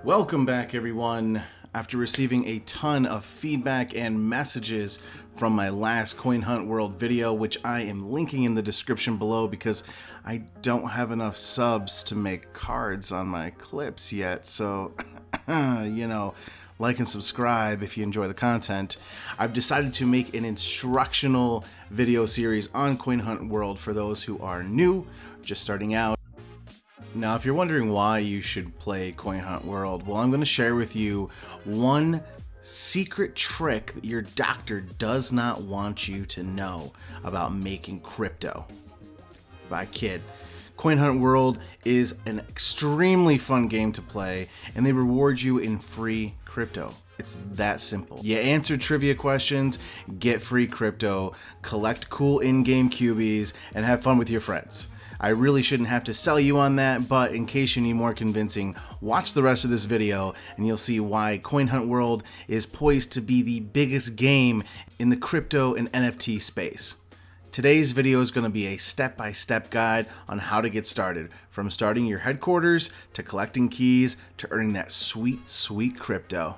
Welcome back, everyone. After receiving a ton of feedback and messages from my last Coin Hunt World video, which I am linking in the description below because I don't have enough subs to make cards on my clips yet, so, like and subscribe if you enjoy the content. I've decided to make an instructional video series on Coin Hunt World for those who are new, just starting out. Now, if you're wondering why you should play Coin Hunt World, well, I'm going to share with you one secret trick that your doctor does not want you to know about making crypto. I kid. Coin Hunt World is an extremely fun game to play, and they reward you in free crypto. It's that simple. You answer trivia questions, get free crypto, collect cool in-game cubies, and have fun with your friends. I really shouldn't have to sell you on that, but in case you need more convincing, watch the rest of this video and you'll see why Coin Hunt World is poised to be the biggest game in the crypto and NFT space. Today's video is going to be a step-by-step guide on how to get started, from starting your headquarters to collecting keys to earning that sweet, sweet crypto.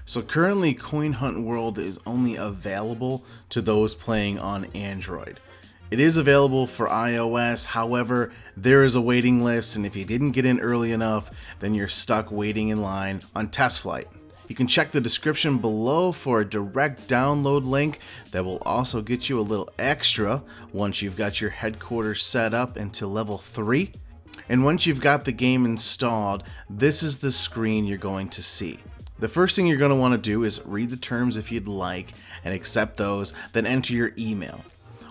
So currently, Coin Hunt World is only available to those playing on Android. It is available for iOS, however, there is a waiting list, and if you didn't get in early enough, then you're stuck waiting in line on test flight. You can check the description below for a direct download link that will also get you a little extra once you've got your headquarters set up into level 3. And once you've got the game installed, this is the screen you're going to see. The first thing you're going to want to do is read the terms if you'd like and accept those, then enter your email.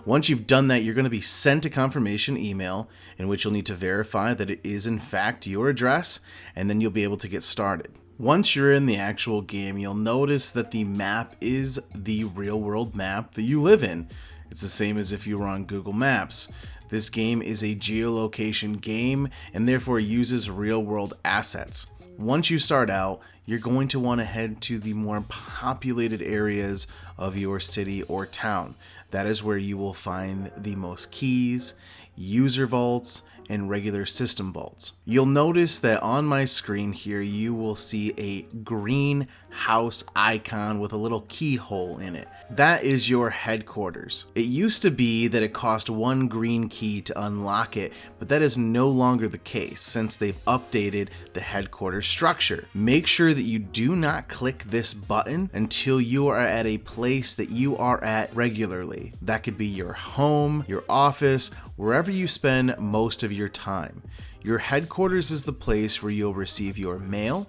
Once you've done that, you're going to be sent a confirmation email in which you'll need to verify that it is in fact your address, and then you'll be able to get started. Once you're in the actual game, you'll notice that the map is the real world map that you live in. It's the same as if you were on Google Maps. This game is a geolocation game and therefore uses real world assets. Once you start out, you're going to want to head to the more populated areas of your city or town. That is where you will find the most keys, user vaults, and regular system vaults. You'll notice that on my screen here, you will see a green house icon with a little keyhole in it. That is your headquarters. It used to be that it cost 1 green key to unlock it, but that is no longer the case since they've updated the headquarters structure. Make sure that you do not click this button until you are at a place that you are at regularly. That could be your home, your office, wherever you spend most of your time. Your headquarters is the place where you'll receive your mail.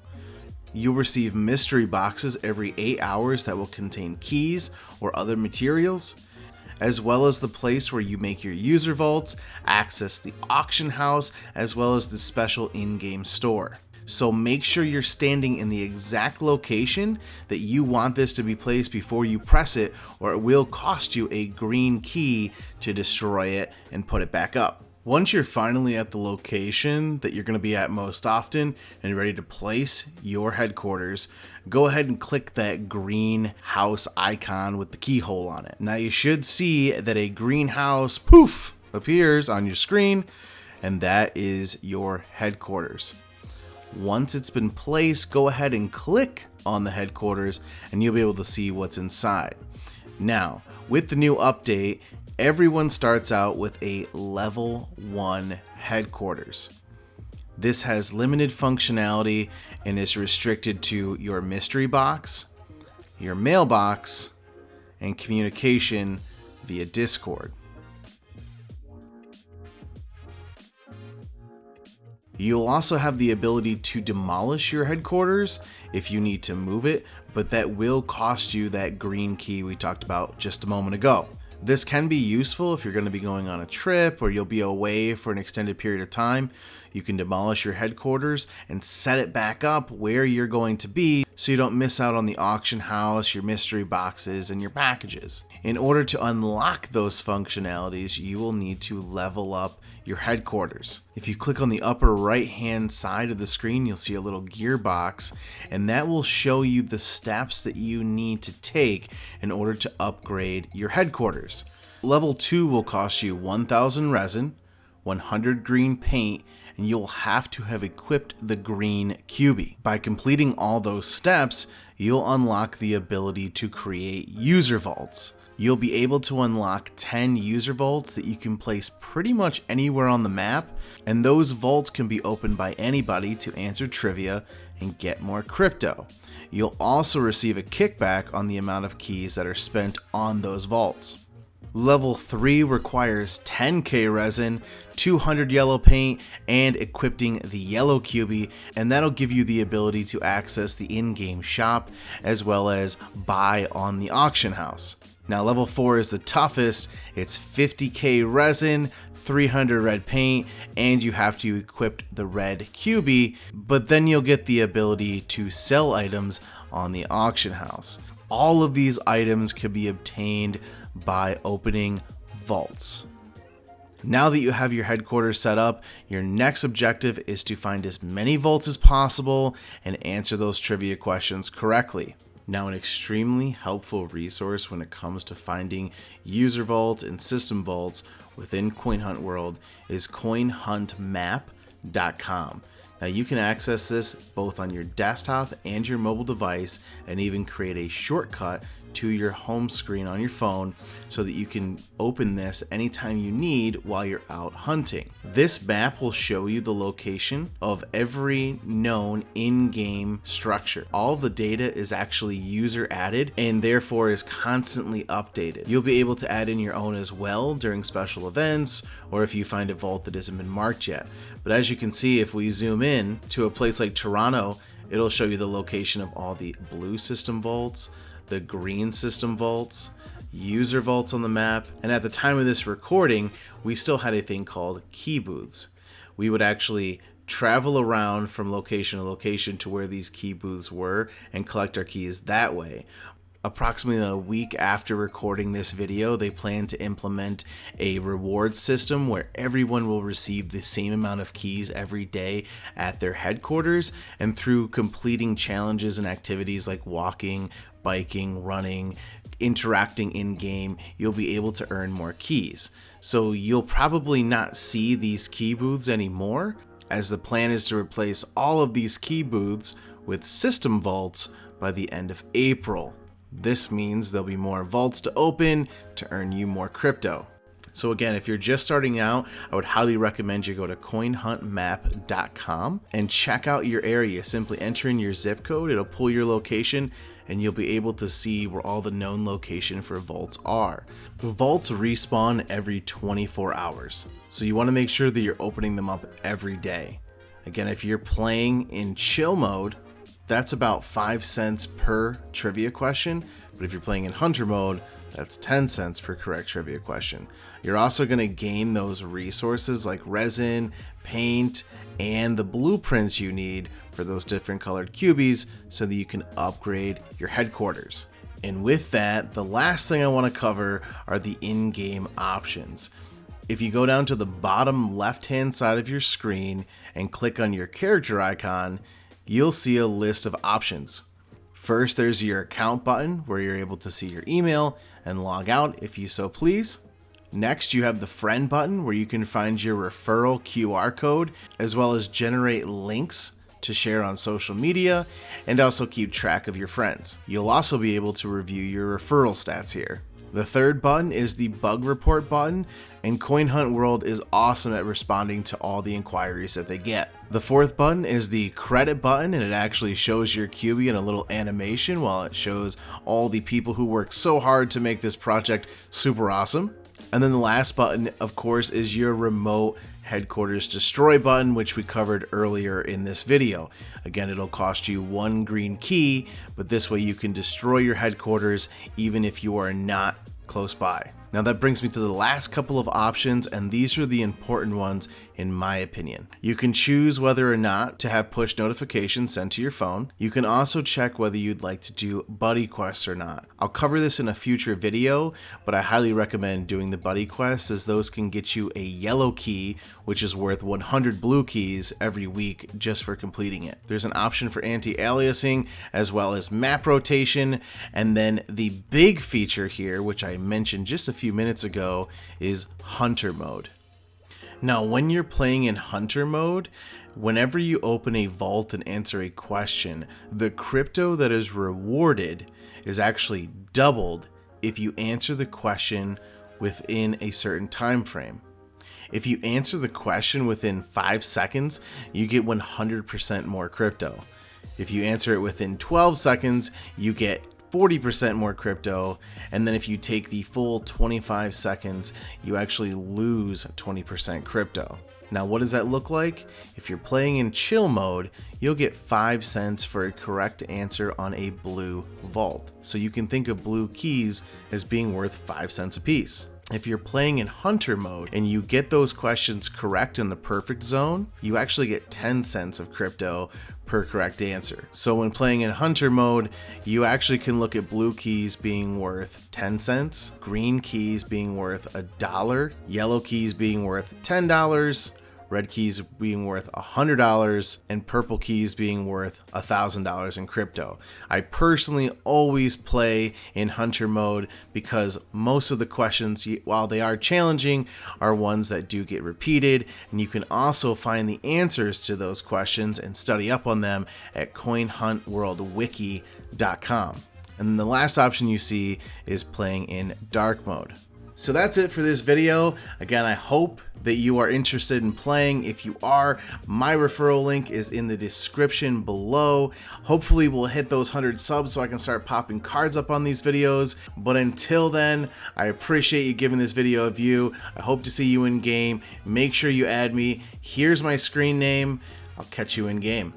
You'll receive mystery boxes every 8 hours that will contain keys or other materials, as well as the place where you make your user vaults, access the auction house, as well as the special in-game store. So make sure you're standing in the exact location that you want this to be placed before you press it, or it will cost you a green key to destroy it and put it back up. Once you're finally at the location that you're going to be at most often and ready to place your headquarters, go ahead and click that green house icon with the keyhole on it. Now you should see that a greenhouse poof appears on your screen, and that is your headquarters. Once it's been placed, go ahead and click on the headquarters and you'll be able to see what's inside. Now, with the new update, everyone starts out with a level 1 headquarters. This has limited functionality and is restricted to your mystery box, your mailbox, and communication via Discord. You'll also have the ability to demolish your headquarters if you need to move it, but that will cost you that green key we talked about just a moment ago. This can be useful if you're going to be going on a trip or you'll be away for an extended period of time. You can demolish your headquarters and set it back up where you're going to be so you don't miss out on the auction house, your mystery boxes, and your packages. In order to unlock those functionalities, you will need to level up your headquarters. If you click on the upper right hand side of the screen, you'll see a little gearbox, and that will show you the steps that you need to take in order to upgrade your headquarters. Level 2 will cost you 1000 resin, 100 green paint, and you'll have to have equipped the green cubie. By completing all those steps, you'll unlock the ability to create user vaults. You'll be able to unlock 10 user vaults that you can place pretty much anywhere on the map, and those vaults can be opened by anybody to answer trivia and get more crypto. You'll also receive a kickback on the amount of keys that are spent on those vaults. Level 3 requires 10k resin, 200 yellow paint, and equipping the yellow cubie, and that'll give you the ability to access the in-game shop as well as buy on the auction house. Now level 4 is the toughest. It's 50k resin, 300 red paint, and you have to equip the red cubie, but then you'll get the ability to sell items on the auction house. All of these items can be obtained by opening vaults. Now that you have your headquarters set up, your next objective is to find as many vaults as possible and answer those trivia questions correctly. Now, an extremely helpful resource when it comes to finding user vaults and system vaults within Coin Hunt World is coinhuntmap.com. Now you can access this both on your desktop and your mobile device, and even create a shortcut to your home screen on your phone so that you can open this anytime you need while you're out hunting. This map will show you the location of every known in-game structure. All of the data is actually user added and therefore is constantly updated. You'll be able to add in your own as well during special events, or if you find a vault that hasn't been marked yet. But as you can see, if we zoom in to a place like Toronto, it'll show you the location of all the blue system vaults, the green system vaults, user vaults on the map, and at the time of this recording, we still had a thing called key booths. We would actually travel around from location to location to where these key booths were and collect our keys that way. Approximately a week after recording this video, they plan to implement a reward system where everyone will receive the same amount of keys every day at their headquarters, and through completing challenges and activities like walking, biking, running, interacting in-game, you'll be able to earn more keys. So you'll probably not see these key booths anymore, as the plan is to replace all of these key booths with system vaults by the end of April. This means there'll be more vaults to open to earn you more crypto. So again, if you're just starting out, I would highly recommend you go to coinhuntmap.com and check out your area. Simply enter in your zip code, it'll pull your location, and you'll be able to see where all the known location for vaults are. Vaults respawn every 24 hours, so you want to make sure that you're opening them up every day. Again, if you're playing in chill mode, that's about 5 cents per trivia question, but if you're playing in hunter mode, that's 10 cents per correct trivia question. You're also going to gain those resources like resin, paint, and the blueprints you need for those different colored cubies so that you can upgrade your headquarters. And with that, the last thing I want to cover are the in-game options. If you go down to the bottom left-hand side of your screen and click on your character icon, you'll see a list of options. First, there's your account button where you're able to see your email and log out if you so please. Next, you have the friend button where you can find your referral QR code as well as generate links to share on social media and also keep track of your friends. You'll also be able to review your referral stats here. The third button is the bug report button, and Coin Hunt World is awesome at responding to all the inquiries that they get. The fourth button is the credit button, and it actually shows your cubie in a little animation while it shows all the people who worked so hard to make this project super awesome. And then the last button, of course, is your remote headquarters destroy button, which we covered earlier in this video. Again, it'll cost you 1 green key, but this way you can destroy your headquarters even if you are not close by. Now that brings me to the last couple of options, and these are the important ones in my opinion. You can choose whether or not to have push notifications sent to your phone. You can also check whether you'd like to do buddy quests or not. I'll cover this in a future video, but I highly recommend doing the buddy quests, as those can get you a yellow key, which is worth 100 blue keys every week just for completing it. There's an option for anti-aliasing as well as map rotation, and then the big feature here, which I mentioned just a few minutes ago, is hunter mode. Now, when you're playing in hunter mode, whenever you open a vault and answer a question, the crypto that is rewarded is actually doubled if you answer the question within a certain time frame. If you answer the question within 5 seconds, you get 100% more crypto. If you answer it within 12 seconds, you get 40% more crypto, and then if you take the full 25 seconds, you actually lose 20% crypto. Now, what does that look like? If you're playing in chill mode, you'll get 5 cents for a correct answer on a blue vault. So you can think of blue keys as being worth 5 cents a piece. If you're playing in hunter mode and you get those questions correct in the perfect zone, you actually get 10 cents of crypto per correct answer. So when playing in hunter mode, you actually can look at blue keys being worth 10 cents, green keys being worth $1, yellow keys being worth $10, red keys being worth $100, and purple keys being worth $1,000 in crypto. I personally always play in hunter mode because most of the questions, while they are challenging, are ones that do get repeated, and you can also find the answers to those questions and study up on them at coinhuntworldwiki.com. And then the last option you see is playing in dark mode. So that's it for this video. Again, I hope that you are interested in playing. If you are, my referral link is in the description below. Hopefully we'll hit those 100 subs so I can start popping cards up on these videos. But until then, I appreciate you giving this video a view. I hope to see you in game. Make sure you add me. Here's my screen name. I'll catch you in game.